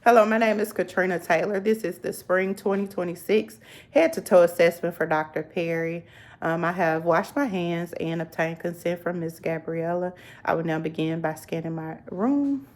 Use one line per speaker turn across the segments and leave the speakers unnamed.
Hello, my name is Katrina Taylor. This is the spring 2026 head to toe assessment for Dr. Perry. I have washed my hands and obtained consent from Ms. Gabriella. I will now begin by scanning my room.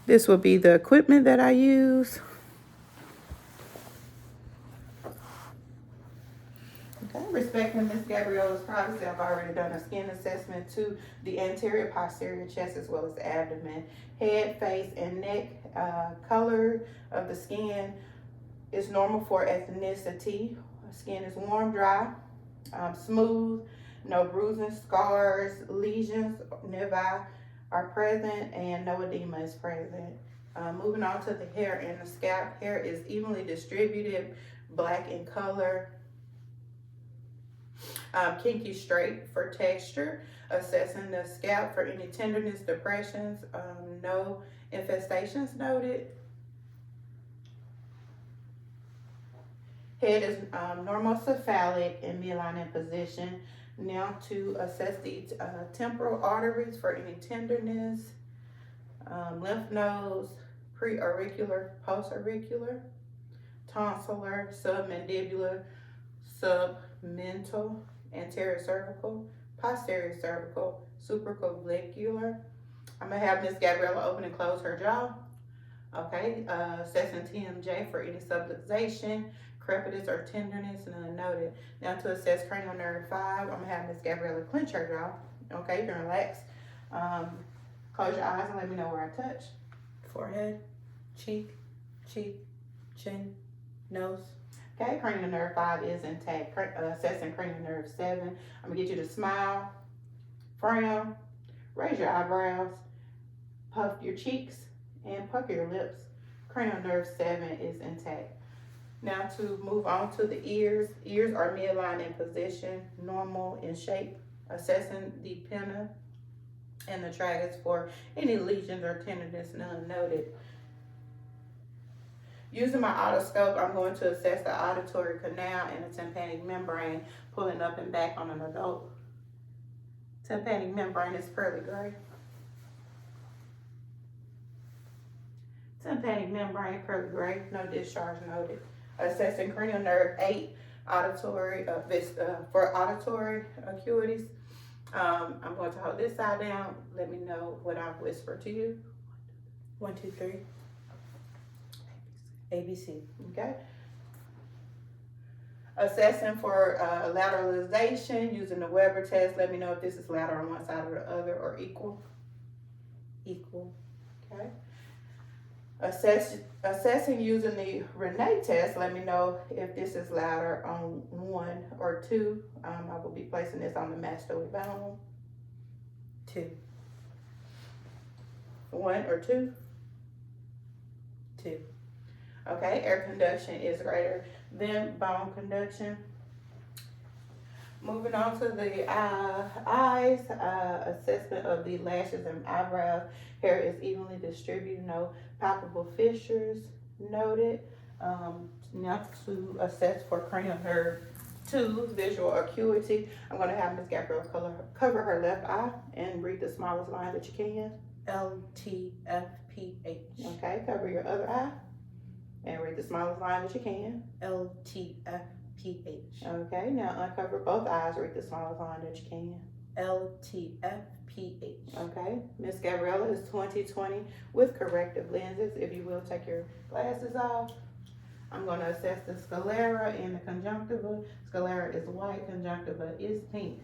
This will be the equipment that I use. Okay, respecting Ms. Gabriella's privacy, I've already done a skin assessment to the anterior, posterior chest, as well as the abdomen, head, face, and neck. Color of the skin is normal for ethnicity. Skin is warm, dry, smooth, no bruising, scars, lesions, nevi are present, and no edema is present. Moving on to the hair and the scalp. Hair is evenly distributed, black in color, kinky straight for texture. Assessing the scalp for any tenderness, depressions, no infestations noted. Head is normocephalic and midline in position. Now to assess the temporal arteries for any tenderness, lymph nodes, preauricular, postauricular, tonsillar, submandibular, submental, anterior cervical, posterior cervical, supraclavicular. I'm gonna have Miss Gabriella open and close her jaw. Okay, assessing TMJ for any subluxation, crepitus, or tenderness, none noted. Now to assess cranial nerve 5, I'm gonna have Miss Gabriella clench her jaw. Okay, you can relax. Close your eyes and let me know where I touch. Forehead, cheek, chin, nose. Okay, cranial nerve 5 is intact. Assessing cranial nerve 7, I'm gonna get you to smile, frown, raise your eyebrows, puff your cheeks, and pucker your lips. Cranial nerve 7 is intact. Now to move on to the ears. Ears are midline in position, normal in shape. Assessing the pinna and the tragus for any lesions or tenderness, none noted. Using my otoscope, I'm going to assess the auditory canal and the tympanic membrane, pulling up and back on an adult. Tympanic membrane is pearly gray. Tympanic membrane, pearly gray, no discharge noted. Assessing cranial nerve 8, auditory, for auditory acuities. I'm going to hold this side down. Let me know what I whisper to you. 1, 2, 3. ABC. Okay. Assessing for lateralization using the Weber test. Let me know if this is lateral on one side or the other or equal. Equal. Okay. Assessing using the Renee test. Let me know if this is lateral on 1 or 2. I will be placing this on the mastoid bone. 2. 1 or 2. 2. Okay, air conduction is greater than bone conduction. Moving on to the eyes, assessment of the lashes and eyebrows. Hair is evenly distributed, no palpable fissures noted. Now to assess for cranial nerve 2, visual acuity. I'm going to have Ms. Gabrielle cover her left eye and read the smallest line that you can. LTFPH. Okay, cover your other eye and read the smallest line that you can. LTFPH. Okay, now uncover both eyes, read the smallest line that you can. LTFPH. Okay, Miss Gabriella is 20/20 with corrective lenses. If you will take your glasses off. I'm going to assess the sclera and the conjunctiva. Sclera is white, conjunctiva is pink.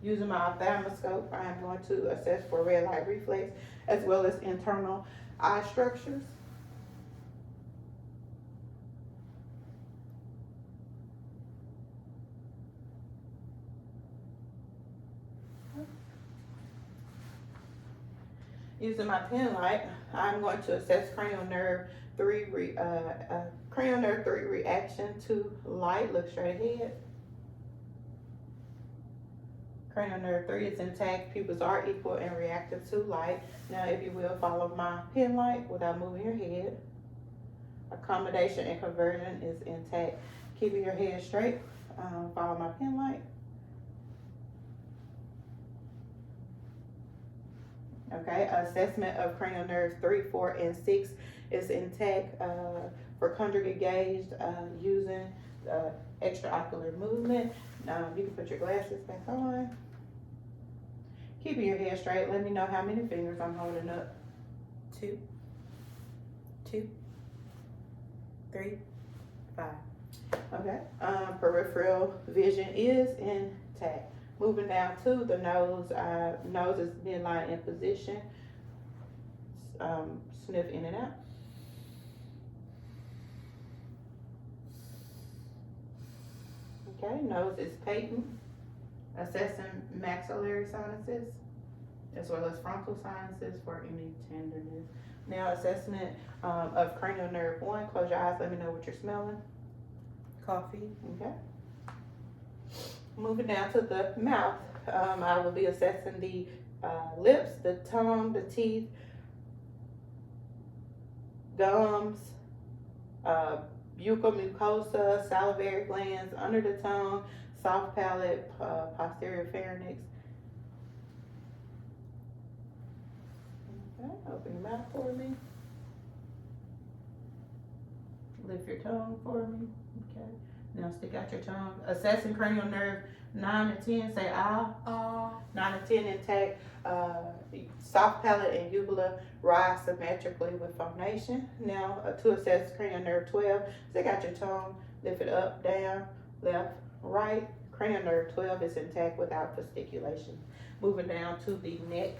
Using my ophthalmoscope, I am going to assess for red light reflex as well as internal eye structures. Using my pen light, I'm going to assess cranial nerve 3 reaction to light. Look straight ahead. Cranial nerve 3 is intact. Pupils are equal and reactive to light. Now, if you will, follow my pen light without moving your head. Accommodation and conversion is intact. Keeping your head straight. Follow my pen light. Okay, assessment of cranial nerves 3, 4, and 6 is intact for conjugate gauged using extraocular movement. You can put your glasses back on. Keeping your head straight. Let me know how many fingers I'm holding up. 2, 2, 3, 5. Okay. Peripheral vision is intact. Moving down to the nose. Nose is midline in position. Sniff in and out. Okay. Nose is patent. Assessing maxillary sinuses as well as frontal sinuses for any tenderness. Now, assessment of cranial nerve 1. Close your eyes. Let me know what you're smelling.
Coffee.
Okay. Moving down to the mouth, I will be assessing the lips, the tongue, the teeth, gums, buccal mucosa, salivary glands, under the tongue, soft palate, posterior pharynx. Okay, open your mouth for me. Lift your tongue for me. Okay. Now stick out your tongue. Assessing cranial nerve 9 and 10. Say ah. 9 and 10 intact. Soft palate and uvula rise symmetrically with phonation. Now to assess cranial nerve 12. Stick out your tongue. Lift it up, down, left, right. Cranial nerve 12 is intact without fasciculation. Moving down to the neck.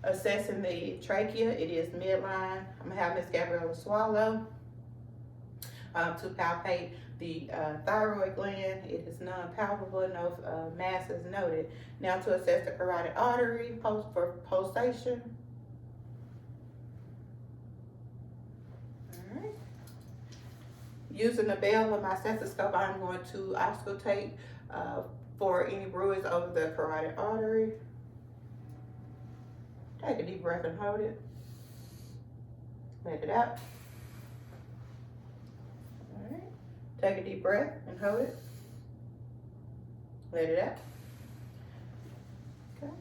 Assessing the trachea, it is midline. I'm gonna have Miss Gabriella swallow to palpate the thyroid gland. It is non-palpable, no mass is noted. Now to assess the carotid artery for pulsation. All right. Using the bell of my stethoscope, I'm going to auscultate for any bruise over the carotid artery. Take a deep breath and hold it. Let it out. All right. Take a deep breath and hold it. Let it out. Okay.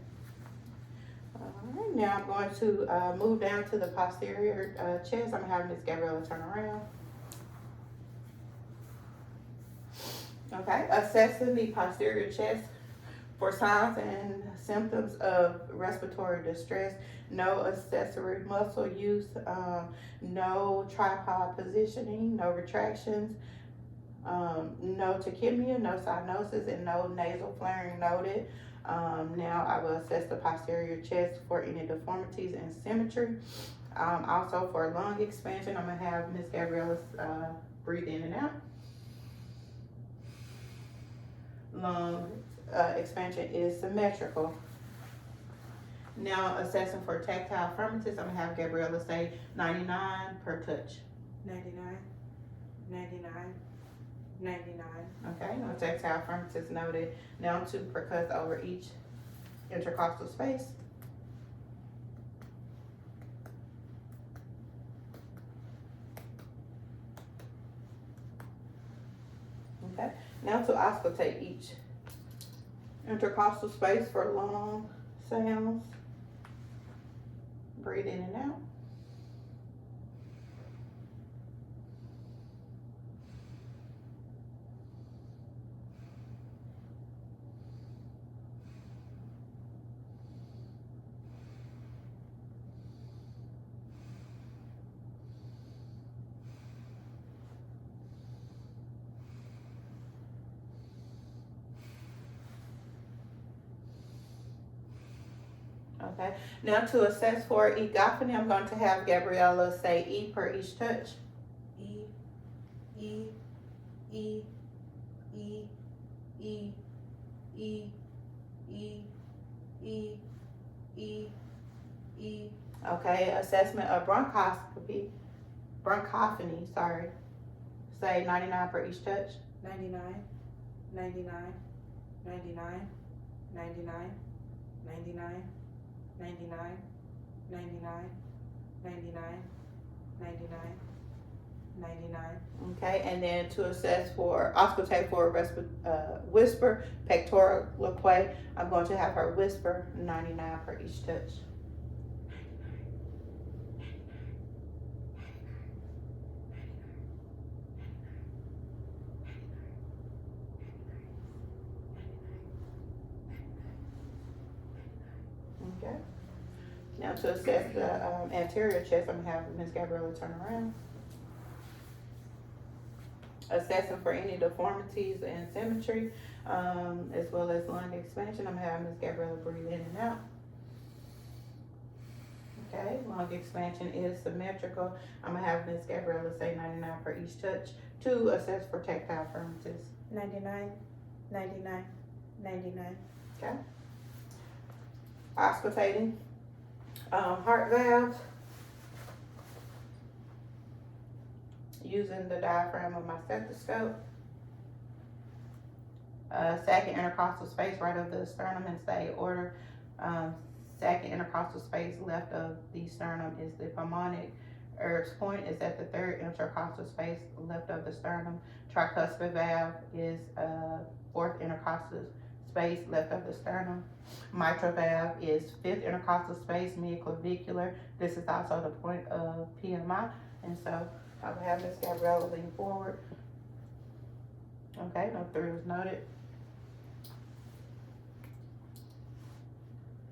All right. Now I'm going to move down to the posterior chest. I'm having Miss Gabriella turn around. Okay. Assessing the posterior chest for signs and symptoms of respiratory distress. No accessory muscle use, no tripod positioning, no retractions, no tachypnea, no cyanosis, and no nasal flaring noted. Now I will assess the posterior chest for any deformities and symmetry. Also for lung expansion, I'm gonna have Miss Gabriella breathe in and out. Lung expansion is symmetrical. Now assessing for tactile firmness, I'm gonna have Gabriella say 99 per touch.
99, 99, 99.
Okay, no tactile firmness is noted. Now to percuss over each intercostal space. Okay, now to auscultate each intercostal space for long sounds. Breathe in and out. Okay, now to assess for egophony, I'm going to have Gabriella say E per each touch.
E, E, E, E, E, E, E, E, E, E.
Okay, assessment of bronchophony, sorry. Say 99 per each touch.
99, 99, 99, 99, 99, 99, 99, 99, 99, 99,
Okay, and then to assess for auscultate for whisper, pectoral liquid, I'm going to have her whisper 99 per each touch. Okay. Now to assess the anterior chest, I'm gonna have Miss Gabriella turn around. Assessing for any deformities and symmetry, as well as lung expansion, I'm gonna have Miss Gabriella breathe in and out. Okay, lung expansion is symmetrical. I'm gonna have Miss Gabriella say 99 per each touch to assess for tactile firmness.
99, 99, 99.
Okay. Auscultating, heart valve, using the diaphragm of my stethoscope. Second intercostal space right of the sternum is the aorta. Second intercostal space left of the sternum is the pulmonic. Erb's point is at the third intercostal space left of the sternum. Tricuspid valve is fourth intercostal space left of the sternum. Mitral valve is fifth intercostal space mid-clavicular. This is also the point of PMI, and so I will have Miss Gabriella lean forward. Okay, no thrills noted.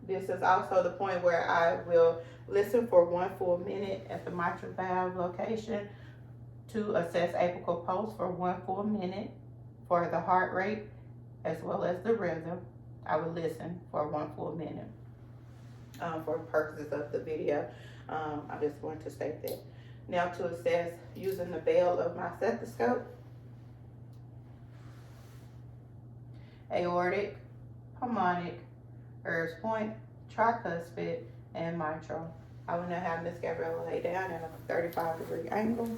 This is also the point where I will listen for 1 full minute at the mitral valve location to assess apical pulse for 1 full minute for the heart rate as well as the rhythm. I will listen for 1 full minute. For purposes of the video, I just want to state that. Now to assess using the bell of my stethoscope, aortic, pulmonic, Erb's point, tricuspid, and mitral. I will now have Miss Gabriella lay down at a 35-degree angle.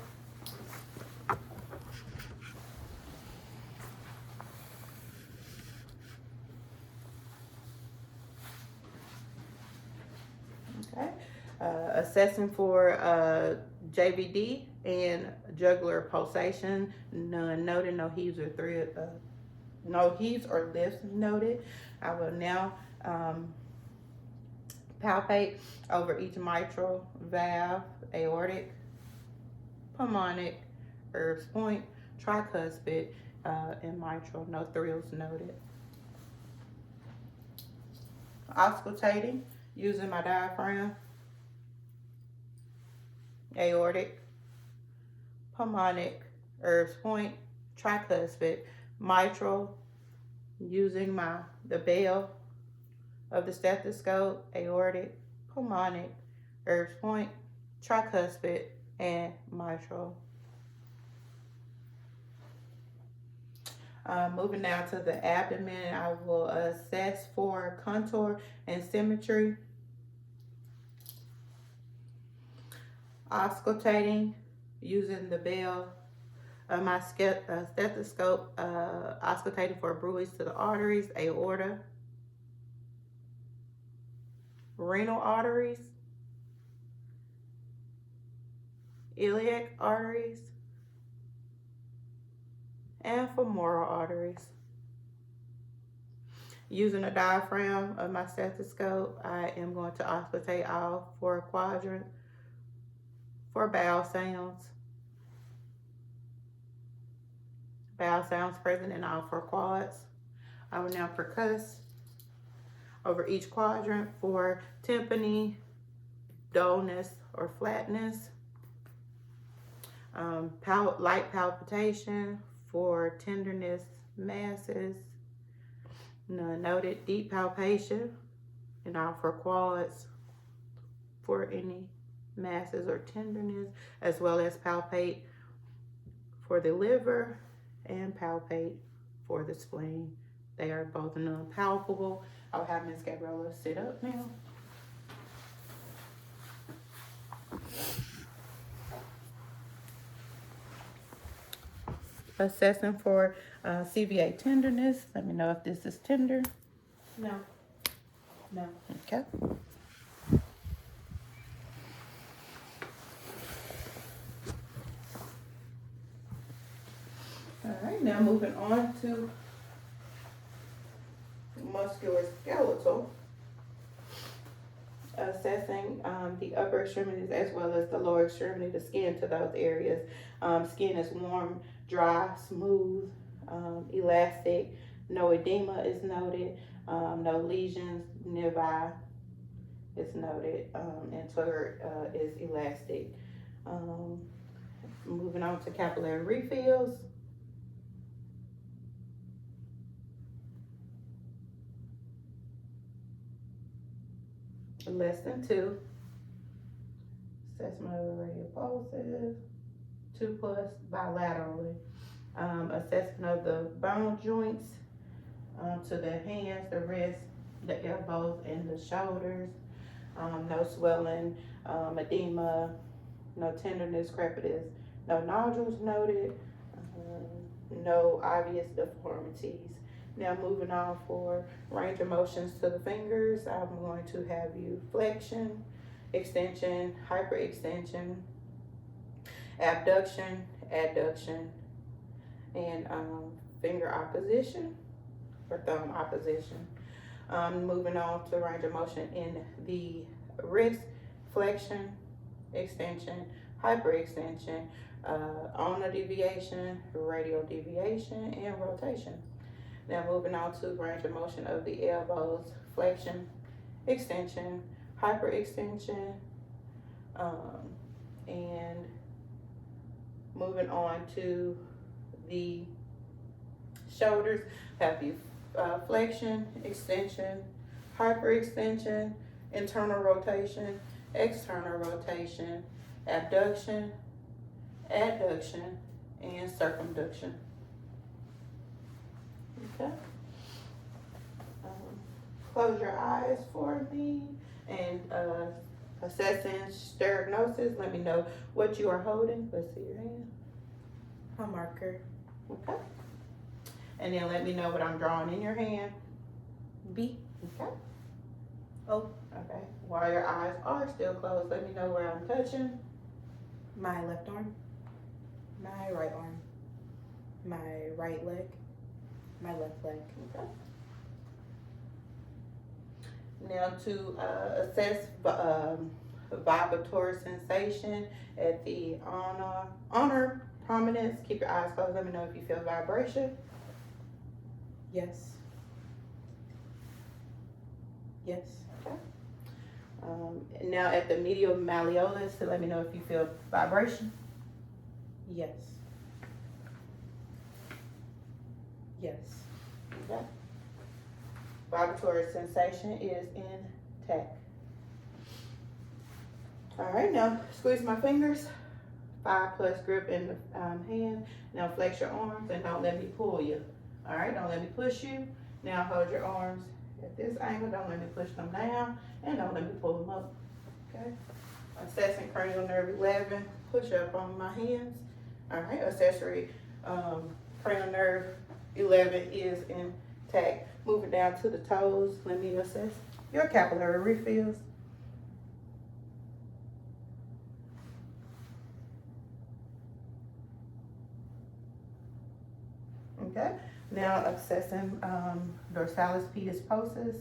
Okay. Assessing for JVD and jugular pulsation. None noted. No heaves or no heaves or lifts noted. I will now palpate over each mitral valve, aortic, pulmonic, Erb's point, tricuspid, and mitral. No thrills noted. Auscultating using my diaphragm, aortic, pulmonic, Erb's point, tricuspid, mitral, using the bell of the stethoscope, aortic, pulmonic, Erb's point, tricuspid, and mitral. Moving now to the abdomen, I will assess for contour and symmetry. Auscultating using the bell of my stethoscope, auscultating for bruits to the arteries, aorta, renal arteries, iliac arteries, and femoral arteries. Using the diaphragm of my stethoscope, I am going to auscultate all 4 quadrants for bowel sounds. Bowel sounds present in all 4 quads. I will now percuss over each quadrant for tympany, dullness or flatness, light palpitation for tenderness, masses, none noted. Deep palpation in all 4 quads for any masses or tenderness, as well as palpate for the liver and palpate for the spleen. They are both non-palpable. I'll have Miss Gabriella sit up now. Assessing for CVA tenderness. Let me know if this is tender.
No. No.
Okay. now moving on to musculoskeletal. Assessing the upper extremities as well as the lower extremity, the skin to those areas. Skin is warm, dry, smooth, elastic. No edema is noted. No lesions nearby is noted. And turd is elastic. Moving on to capillary refills. Less than 2. Assessment of the radial pulses. 2 plus bilaterally. Assessment of the bone joints to the hands, the wrists, the elbows, and the shoulders. No swelling, edema, no tenderness, crepitus, no nodules noted, no obvious deformities. Now moving on for range of motions to the fingers, I'm going to have you flexion, extension, hyperextension, abduction, adduction, and finger opposition or thumb opposition. Moving on to range of motion in the wrist, flexion, extension, hyperextension, ulnar deviation, radial deviation, and rotation. Now moving on to range of motion of the elbows, flexion, extension, hyperextension, and moving on to the shoulders, have you flexion, extension, hyperextension, internal rotation, external rotation, abduction, adduction, and circumduction. Okay. Close your eyes for me and assessing sterignosis. Let me know what you are holding. Let's see your hand.
A marker.
Okay. And then let me know what I'm drawing in your hand.
B.
Okay.
O.
Okay. While your eyes are still closed, let me know where I'm touching.
My left arm. My right arm. My right leg. My left leg.
Okay. Now to assess vibratory sensation at the ulnar prominence, keep your eyes closed. Let me know if you feel vibration.
Yes. Yes.
Okay. Now at the medial malleolus, so let me know if you feel vibration.
Yes. Yes.
Okay. Vibratory sensation is intact. All right, now squeeze my fingers. 5 plus grip in the hand. Now flex your arms and don't let me pull you. All right, don't let me push you. Now hold your arms at this angle. Don't let me push them down and don't let me pull them up. Okay. Assessing cranial nerve 11. Push up on my hands. All right, accessory cranial nerve 11 is intact. Moving down to the toes, let me assess your capillary refills. Okay, now assessing dorsalis pedis pulses,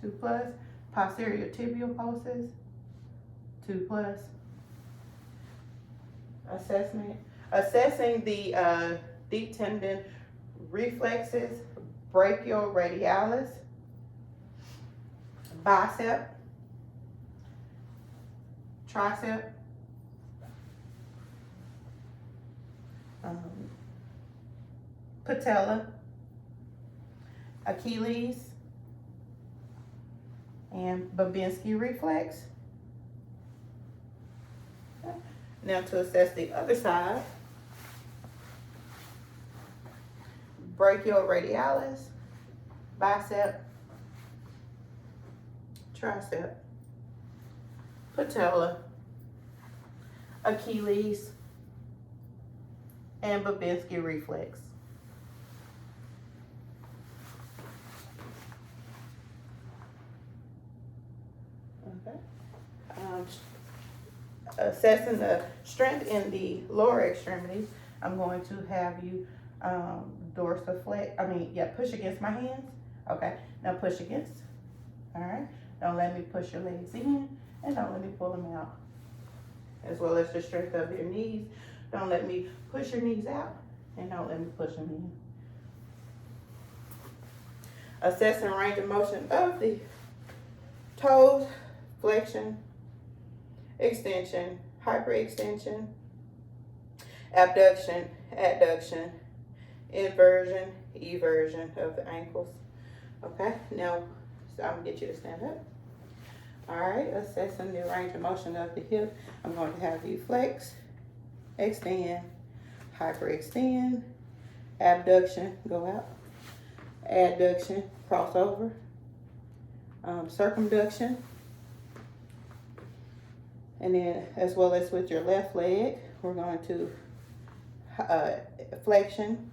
2 plus, posterior tibial pulses, 2 plus. Assessing the deep tendon reflexes, brachial radialis, bicep, tricep, patella, Achilles, and Babinski reflex. Okay. Now to assess the other side, brachial radialis, bicep, tricep, patella, Achilles, and Babinski reflex. Okay. Assessing the strength in the lower extremities, I'm going to have you dorsiflex, push against my hands. Okay, now push against. All right, don't let me push your legs in, and don't let me pull them out. As well as the strength of your knees. Don't let me push your knees out, and don't let me push them in. Assessing range of motion of the toes, flexion, extension, hyperextension, abduction, adduction, inversion, eversion of the ankles. Okay, now so I'm gonna get you to stand up. All right, assessing the range of motion of the hip. I'm going to have you flex, extend, hyperextend, abduction, go out, adduction, cross over, circumduction, and then as well as with your left leg, we're going to flexion,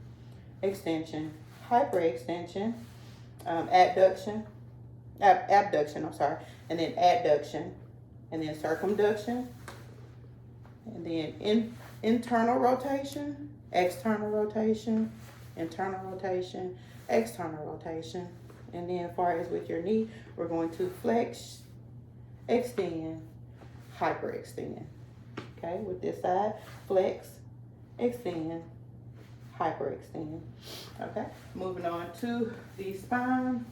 extension, hyperextension, abduction, and then adduction, and then circumduction, and then internal rotation, external rotation, internal rotation, external rotation. And then as far as with your knee, we're going to flex, extend, hyperextend. Okay, with this side, flex, extend, hyperextend. Okay, moving on to the spine.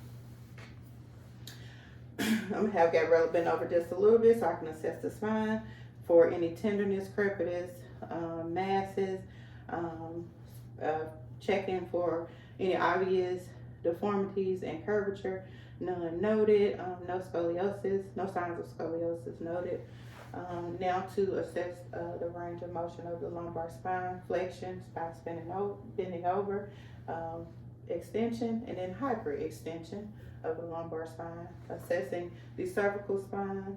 I'm gonna have Gabriella bend over just a little bit so I can assess the spine for any tenderness, crepitus, masses, checking for any obvious deformities and curvature. None noted. No scoliosis, no signs of scoliosis noted. Now to assess the range of motion of the lumbar spine, flexion, spine bending over, extension, and then hyperextension of the lumbar spine. Assessing the cervical spine,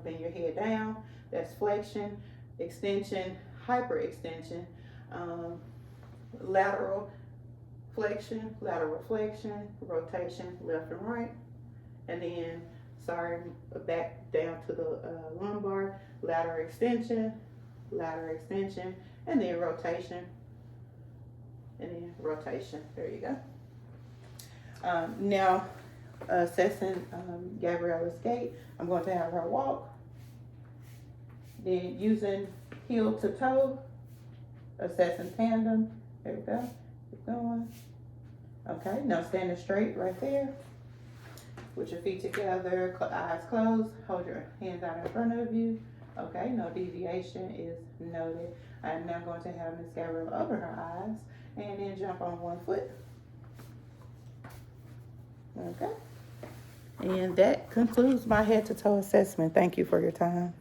bend your head down, that's flexion, extension, hyperextension, lateral flexion, lateral flexion, rotation, left and right, and then back down to the lumbar, lateral extension, and then rotation, There you go. Now, assessing Gabriella's gait, I'm going to have her walk. Then using heel to toe, assessing tandem. There we go. Keep going. Okay, now standing straight right there. With your feet together, eyes closed, hold your hands out in front of you. Okay, no deviation is noted. I am now going to have Miss Gabriella over her eyes and then jump on one foot. Okay. And that concludes my head to toe assessment. Thank you for your time.